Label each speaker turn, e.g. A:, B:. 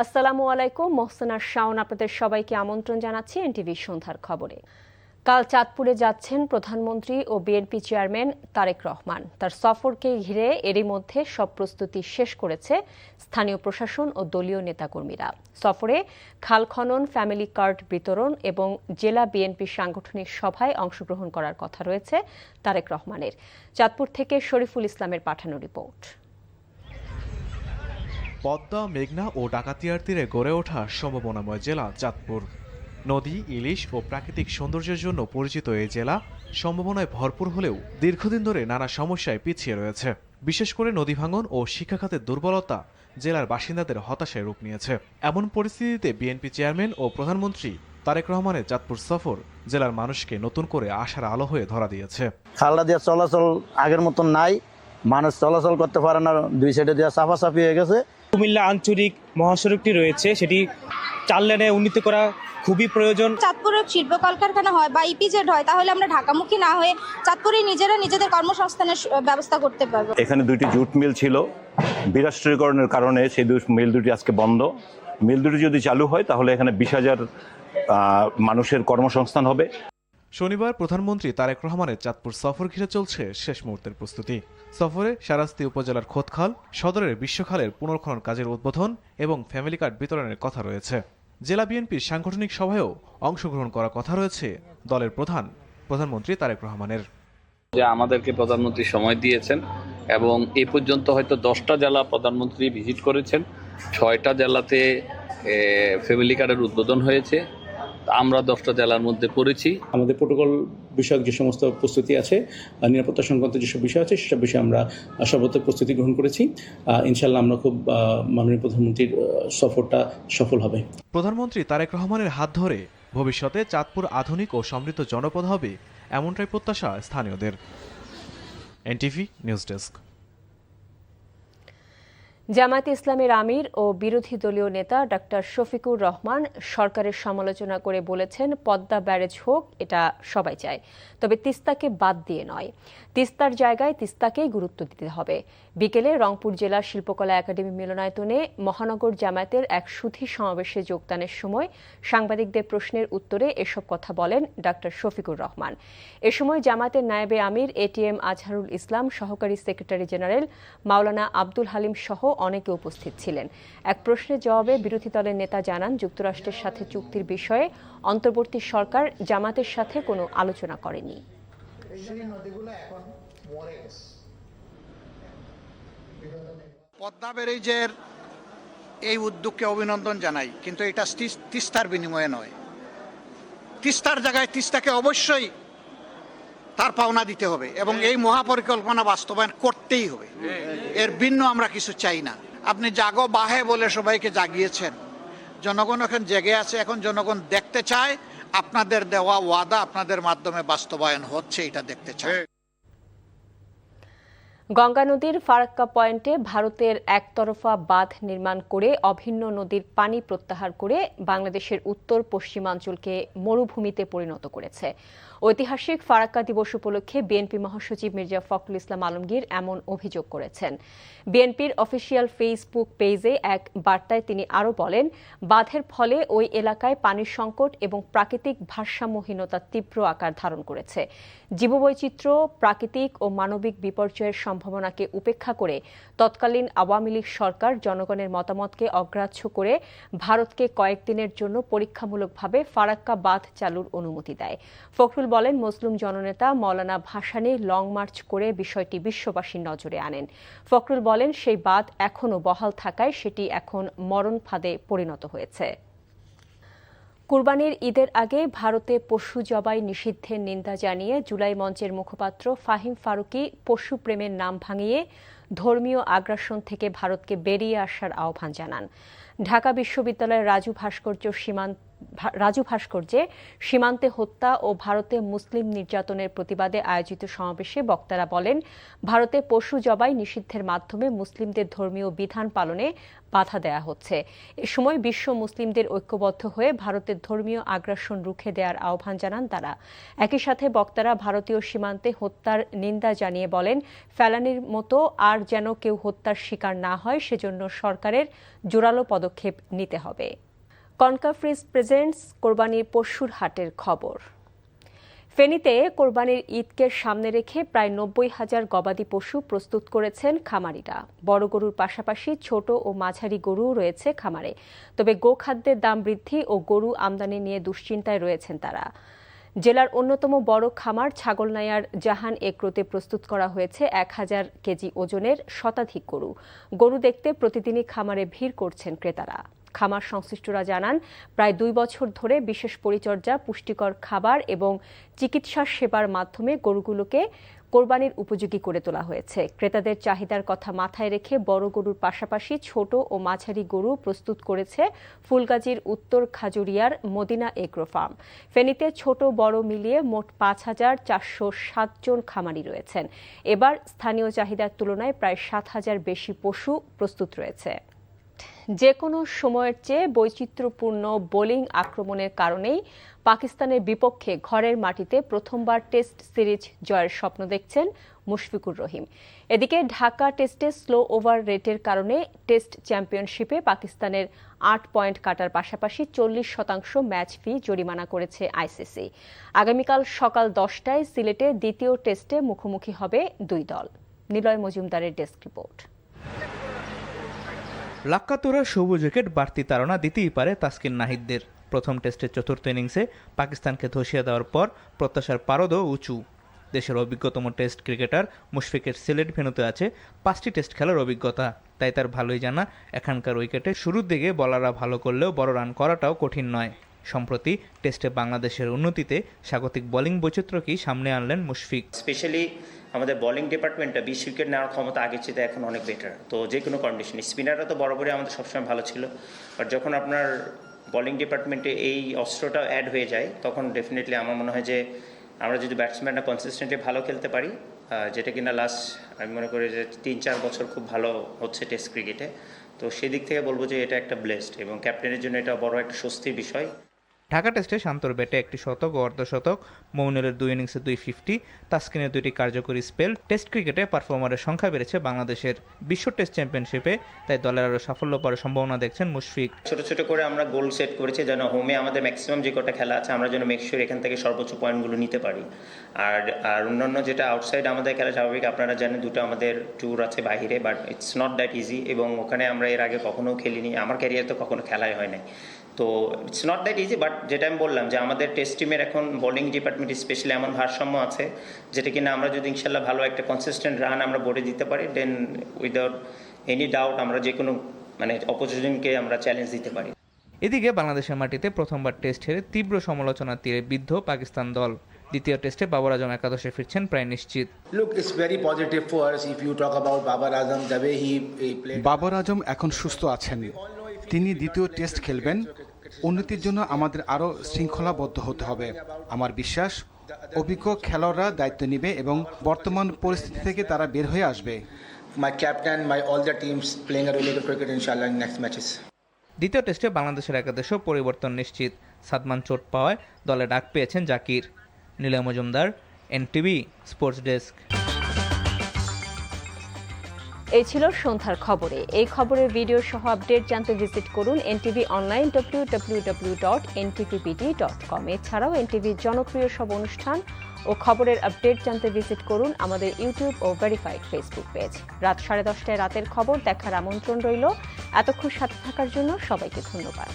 A: আসসালামু আলাইকুম, মোহসেনা শাওন আপনাদের সবাইকে আমন্ত্রণ জানাচ্ছি এনটিভি সন্ধ্যার খবরে। কাল চাঁদপুরে যাচ্ছেন প্রধানমন্ত্রী ও বিএনপি চেয়ারম্যান তারেক রহমান। তার সফরকে ঘিরে এরই মধ্যে সব প্রস্তুতি শেষ করেছে স্থানীয় প্রশাসন ও দলীয় নেতাকর্মীরা। সফরে খাল খনন, ফ্যামিলি কার্ড বিতরণ এবং জেলা বিএনপি সাংগঠনিক সভায় অংশগ্রহণ করার কথা রয়েছে তারেক রহমানের। চাঁদপুর থেকে শরীফুল ইসলামের পাঠানো রিপোর্ট।
B: পদ্মা, মেঘনা ও ডাকাতিয়ার তীরে গড়ে ওঠা সম্ভাবনাময় জেলা চাঁদপুর। নদী, ইলিশ ও প্রাকৃতিক সৌন্দর্যের জন্য পরিচিত এই জেলা সম্ভাবনায় ভরপুর হলেও দীর্ঘদিন ধরে নানা সমস্যায় পিছিয়ে রয়েছে। বিশেষ করে নদী ভাঙন ও শিক্ষা খাতের দুর্বলতা জেলার বাসিন্দাদের হতাশায় রূপ নিয়েছে। এমন পরিস্থিতিতে বিএনপি চেয়ারম্যান ও প্রধানমন্ত্রী তারেক রহমানের চাঁদপুর সফর জেলার মানুষকে নতুন করে আশার আলো হয়ে ধরা দিয়েছে।
C: খালটা দিয়ে চলাচল আগের মতন নাই, মানুষ চলাচল করতে পারে না, দুই সাইডে দিয়ে চাপাচাপি হয়ে গেছে।
D: কুমিল্লা আঞ্চলিক মহাসড়কটি রয়েছে, সেটি 4 লেনে উন্নীত করা খুবই প্রয়োজন।
E: চাঁদপুরে শিল্প কলকারখানা হয় বা ইপিজেড হয়, তাহলে আমরা ঢাকামুখী না হয়ে চাঁদপুরে নিজেরা নিজেদের কর্মসংস্থানের ব্যবস্থা করতে পারবো।
F: এখানে 2টি জুট মিল ছিল, বিরাষ্ট্রীকরণের কারণে সেই মিল দুটি আজকে বন্ধ। মিল দুটি যদি চালু হয় তাহলে এখানে 20,000 মানুষের কর্মসংস্থান হবে।
B: শনিবার প্রধানমন্ত্রী তারেক রহমানের চাঁদপুর সফর ঘিরে চলছে শেষ মুহূর্তের প্রস্তুতি। সফরে শারাস্তি উপজেলার খোদখাল, সদরের বিশ্বখালের পুনর্খনন কাজের উদ্বোধন এবং ফ্যামিলি কার্ড বিতরণের কথা রয়েছে। জেলা বিএনপির সাংগঠনিক সভায়ও অংশগ্রহণ করার কথা রয়েছে দলের প্রধানমন্ত্রী তারেক রহমানের।
G: যে আমাদেরকে প্রধানমন্ত্রী সময় দিয়েছেন এবং এ পর্যন্ত হয়তো 10টা জেলা প্রধানমন্ত্রী ভিজিট করেছেন, 6টা জেলাতে ফ্যামিলি কার্ডের উদ্বোধন হয়েছে। আমরা 10টা জেলার মধ্যে পড়েছি।
H: আমাদের প্রোটোকল বিষয়ক যে সমস্ত প্রস্তুতি আছে, নিরাপত্তা সংক্রান্ত যেসব বিষয় আছে, সেসব বিষয়ে আমরা সর্বোত্তম প্রস্তুতি গ্রহণ করেছি। ইনশাল্লাহ আমরা খুব মাননীয় প্রধানমন্ত্রীর সফরটা সফল হবে।
B: প্রধানমন্ত্রী তারেক রহমানের হাত ধরে ভবিষ্যতে চাঁদপুর আধুনিক ও সমৃদ্ধ জনপদ হবে, এমনটাই প্রত্যাশা স্থানীয়দের। NTV news desk.
A: জামায়াতে ইসলামের আমির ও বিরোধী দলীয় নেতা ডাক্তার শফিকুর রহমান সরকারের সমালোচনা করে বলেছেন, পদ্মা ব্যারেজ হোক, এটা সবাই চায়, তবে তিস্তাকে বাদ দিয়ে নয়। তিস্তার জায়গায় তিস্তাকেই গুরুত্ব দিতে হবে। বিকেলে রংপুর জেলার শিল্পকলা একাডেমি মিলনায়তনে মহানগর জামায়াতের এক সুধী সমাবেশে যোগদানের সময় সাংবাদিকদের প্রশ্নের উত্তরে এসব কথা বলেন ডাক্তার শফিকুর রহমান। এ সময় জামায়াতের নায়েবে আমির এটিএম আজহারুল ইসলাম, সহকারী সেক্রেটারি জেনারেল মাওলানা আব্দুল হালিম সহ অনেকে উপস্থিত ছিলেন। এক প্রশ্নের জবাবে বিরোধী দলের নেতা জানান, যুক্তরাষ্ট্রের সাথে চুক্তির বিষয়ে অন্তর্বর্তী সরকার জামাতের সাথে কোনো আলোচনা করেনি।
I: পদ্মা ব্যারেজের এই উদ্যোগকে অভিনন্দন জানাই, কিন্তু এটা তিস্তার বিনিময়ে নয়। তিস্তার জায়গায় তিস্তাকে অবশ্যই তার পাওনা দিতে হবে এবং এই মহাপরিকল্পনা বাস্তবায়ন করতেই হবে। এর ভিন্ন আমরা কিছু চাই না। আপনি জাগো বাহে বলে সবাইকে জাগিয়েছেন, জনগণ এখন জেগে আছে। এখন জনগণ দেখতে চায় আপনাদের দেওয়া ওয়াদা আপনাদের মাধ্যমে বাস্তবায়ন হচ্ছে, এটা দেখতে চায়।
A: গঙ্গা নদীর ফারাক্কা পয়েন্টে ভারতের একতরফা বাঁধ নির্মাণ করে অভিন্ন নদীর পানি প্রত্যাহার করে বাংলাদেশের উত্তর পশ্চিমাঞ্চলকে মরুভূমিতে পরিণত করেছে। ঐতিহাসিক ফারাক্কা দিবস উপলক্ষে বিএনপি মহাসচিব মির্জা ফখরুল ইসলাম আলমগীর এমন অভিযোগ করেছেন। বিএনপির অফিসিয়াল ফেসবুক পেজে এক বার্তায় তিনি আরও বলেন, বাঁধের ফলে ওই এলাকায় পানির সংকট এবং প্রাকৃতিক ভারসাম্যহীনতা তীব্র আকার ধারণ করেছে। জীববৈচিত্র্য, প্রাকৃতিক ও মানবিক বিপর্যয়ের সম্ভাবনাকে উপেক্ষা করে তৎকালীন আওয়ামী লীগ সরকার জনগণের মতামতকে অগ্রাহ্য করে ভারতকে কয়েকদিনের জন্য পরীক্ষামূলকভাবে ফারাক্কা বাঁধ চালুর অনুমতি দেয়। ফখরুল বলেন, মজলুম জননেতা মৌলানা ভাসানী লং মার্চ করে বিষয়টি বিশ্ববাসীর নজরে আনেন। ফখরুল বলেন, সেই বাঁধ এখনও বহাল থাকায় সেটি এখন মরণ ফাঁদে পরিণত হয়েছে। কুরবানির ঈদের আগে ভারতে পশু জবাই নিষিদ্ধের নিন্দা জানিয়ে জুলাই মঞ্চের মুখপাত্র ফাহিম ফারুকী পশু প্রেমের নাম ভাঙিয়ে ধর্মীয় আগ্রাসন থেকে ভারতকে বেরিয়ে আসার আহ্বান জানান। ঢাকা বিশ্ববিদ্যালয়ের রাজু ভাস্কর্য সীমান্ত রাজু ভাস্কর্যে সীমান্তে হত্যা ও ভারতে মুসলিম নির্যাতনের প্রতিবাদে আয়োজিত সমাবেশে বক্তারা বলেন, ভারতে পশু জবাই নিষিদ্ধের মাধ্যমে মুসলিমদের ধর্মীয় বিধান পালনে বাধা দেয়া হচ্ছে। এ সময় বিশ্ব মুসলিমদের ঐক্যবদ্ধ হয়ে ভারতের ধর্মীয় আগ্রাসন রুখে দেওয়ার আহ্বান জানান তারা। একই সাথে বক্তারা ভারতীয় সীমান্তে হত্যার নিন্দা জানিয়ে বলেন, ফেলানির মতো আর যেন কেউ হত্যার শিকার না হয় সেজন্য সরকারের জোরালো পদক্ষেপ নিতে হবে। কনকাফ্রিজ প্রেজেন্টস কোরবানির পশুর হাটের খবর। ফেনীতে কোরবানির ঈদকে সামনে রেখে প্রায় 90,000 গবাদি পশু প্রস্তুত করেছেন খামারিরা। বড় গরুর পাশাপাশি ছোট ও মাঝারি গরুও রয়েছে খামারে। তবে গোখাদ্যের দাম বৃদ্ধি ও গরু আমদানি নিয়ে দুশ্চিন্তায় রয়েছেন তারা। জেলার অন্যতম বড় খামার ছাগলনাইয়ার জাহান এগ্রোতে প্রস্তুত করা হয়েছে 1000 কেজি ওজনের শতাধিক গরু। গরু দেখতে প্রতিদিনই খামারে ভিড় করছেন ক্রেতারা। খামার সংশ্লিষ্টরা জানান, প্রায় 2 বছর ধরে বিশেষ পরিচর্যা, পুষ্টিকর খাবার এবং চিকিৎসা সেবার মাধ্যমে গরুগুলোকে কোরবানির উপযোগী করে তোলা হয়েছে। ক্রেতাদের চাহিদার কথা মাথায় রেখে বড় গরুর পাশাপাশি ছোট ও মাঝারি গরু প্রস্তুত করেছে ফুলগাজীর উত্তর খাজুরিয়ার মদিনা এগ্রো ফার্ম। ফেনীতে ছোট বড় মিলিয়ে মোট 5,407 জন খামারি রয়েছেন। এবার স্থানীয় চাহিদার তুলনায় প্রায় 7,000 বেশি পশু প্রস্তুত রয়েছে। যে কোনো সময়ের চেয়ে বৈচিত্র্যপূর্ণ বোলিং আক্রমণের কারণেই পাকিস্তানের বিপক্ষে ঘরের মাটিতে প্রথমবার টেস্ট সিরিজ জয়ের স্বপ্ন দেখছেন মুশফিকুর রহিম। এদিকে ঢাকা টেস্টে স্লো ওভার রেটের কারণে টেস্ট চ্যাম্পিয়নশিপে পাকিস্তানের 8 পয়েন্ট কাটার পাশাপাশি 40% ম্যাচ ফি জরিমানা করেছে আইসিসি। আগামীকাল সকাল 10টায় সিলেটে দ্বিতীয় টেস্টে মুখোমুখি হবে দুই দল। নিলয় মজুমদারের ডেস্ক রিপোর্ট।
J: লাক্কাতুরা সবুজ উইকেট বাড়তি তাড়না দিতেই পারে তাসকিন নাহিদদের। প্রথম টেস্টের চতুর্থ ইনিংসে পাকিস্তানকে ধসিয়ে দেওয়ার পর প্রত্যাশার পারদও উঁচু। দেশের অভিজ্ঞতম টেস্ট ক্রিকেটার মুশফিকের সিলেট ভেন্যুতে আছে 5টি টেস্ট খেলার অভিজ্ঞতা। তাই তার ভালোই জানা এখানকার উইকেটে শুরুর দিকে বলাররা ভালো করলেও বড় রান করাটাও কঠিন নয়। সম্প্রতি টেস্টে বাংলাদেশের উন্নতিতে স্বাগতিক বোলিং বৈচিত্র্যকেই সামনে আনলেন মুশফিক।
K: স্পেশালি আমাদের বোলিং ডিপার্টমেন্টটা 20 উইকেট নেওয়ার ক্ষমতা আগের চেয়ে এখন অনেক বেটার। তো যে কোনো কন্ডিশনে স্পিনাররা তো বরাবরই আমাদের সবসময় ভালো ছিল, বাট যখন আপনার বোলিং ডিপার্টমেন্টে এই অস্ত্রটা অ্যাড হয়ে যায় তখন ডেফিনেটলি আমার মনে হয় যে আমরা যদি ব্যাটসম্যানরা কনসিস্টেন্টলি ভালো খেলতে পারি, যেটা কিনা লাস্ট আমি মনে করি যে 3-4 বছর খুব ভালো হচ্ছে টেস্ট ক্রিকেটে, তো সেদিক থেকে বলবো যে এটা একটা ব্লেসড এবং ক্যাপ্টেনের জন্য এটা বড় একটা স্বস্তির বিষয়।
J: ঢাকা টেস্টে শান্তর ব্যাটে একটি শতক ও অর্ধশতক, মৌনেলের 2 ইনিংসে 250, তাসকিনের 2টি কার্যকরী স্পেল। টেস্ট ক্রিকেটে পারফর্মারের সংখ্যা বেড়েছে বাংলাদেশের। বিশ্ব টেস্ট চ্যাম্পিয়নশিপে তাই দলের আরও সাফল্য পাওয়ার সম্ভাবনা দেখছেন মুশফিক।
K: ছোট ছোট করে আমরা গোল সেট করেছি যেন হোমে আমাদের ম্যাক্সিমাম যে কটা খেলা আছে আমরা যেন মেকশিওর এখান থেকে সর্বোচ্চ পয়েন্টগুলো নিতে পারি। আর অন্যান্য যেটা আউটসাইড আমাদের খেলা স্বাভাবিক, আপনারা জানেন 2টা আমাদের ট্যুর আছে বাইরে, but it's not that easy এবং ওখানে আমরা এর আগে কখনো খেলিনি, আমার ক্যারিয়ার তো কখনো খেলাই হয় নাই। তো it's not that easy, but যেটা আমি বললাম যে আমাদের টেস্ট টিমের এখন বোলিং ডিপার্টমেন্ট স্পেশালি এমন ভারসাম্য আছে যেটা কিনা আমরা যদি ইনশাল্লাহ ভালো একটা কনসিস্টেন্ট রান আমরা বোর্ডে দিতে পারি, দেন উইদাউট এনি ডাউট আমরা যে কোনো অপোজিশনকে আমরা চ্যালেঞ্জ দিতে পারি।
J: এদিকে বাংলাদেশের মাটিতে প্রথমবার টেস্ট হেরে তীব্র সমালোচনার তীরে বিদ্ধ পাকিস্তান দল। দ্বিতীয় টেস্টে বাবর আজম একাদশে ফিরছেন প্রায় নিশ্চিত।
L: বাবর আজম এখন সুস্থ আছেন, তিনি দ্বিতীয় টেস্ট খেলবেন। উন্নতির জন্য আমাদের আরও শৃঙ্খলাবদ্ধ হতে হবে। আমার বিশ্বাস অভিজ্ঞ খেলোয়াড়রা দায়িত্ব নেবে এবং বর্তমান পরিস্থিতি থেকে তারা বের হয়ে আসবে।
J: দ্বিতীয় টেস্টে বাংলাদেশের একাদশেও পরিবর্তন নিশ্চিত। সাদমান চোট পাওয়ায় দলে ডাক পেয়েছেন Zakir. Niloy Majumdar, NTV sports desk.
A: এই ছিল সন্ধ্যার খবরে। এই খবরের ভিডিও সহ আপডেট জানতে ভিজিট করুন এনটিভি অনলাইন www.ntvbd.com। এছাড়াও এনটিভির জনপ্রিয় সব অনুষ্ঠান ও খবরের আপডেট জানতে ভিজিট করুন আমাদের ইউটিউব ও ভেরিফাইড ফেসবুক পেজ। রাত 10:30টায় রাতের খবর দেখার আমন্ত্রণ রইল। এতক্ষণ সাথে থাকার জন্য সবাইকে ধন্যবাদ।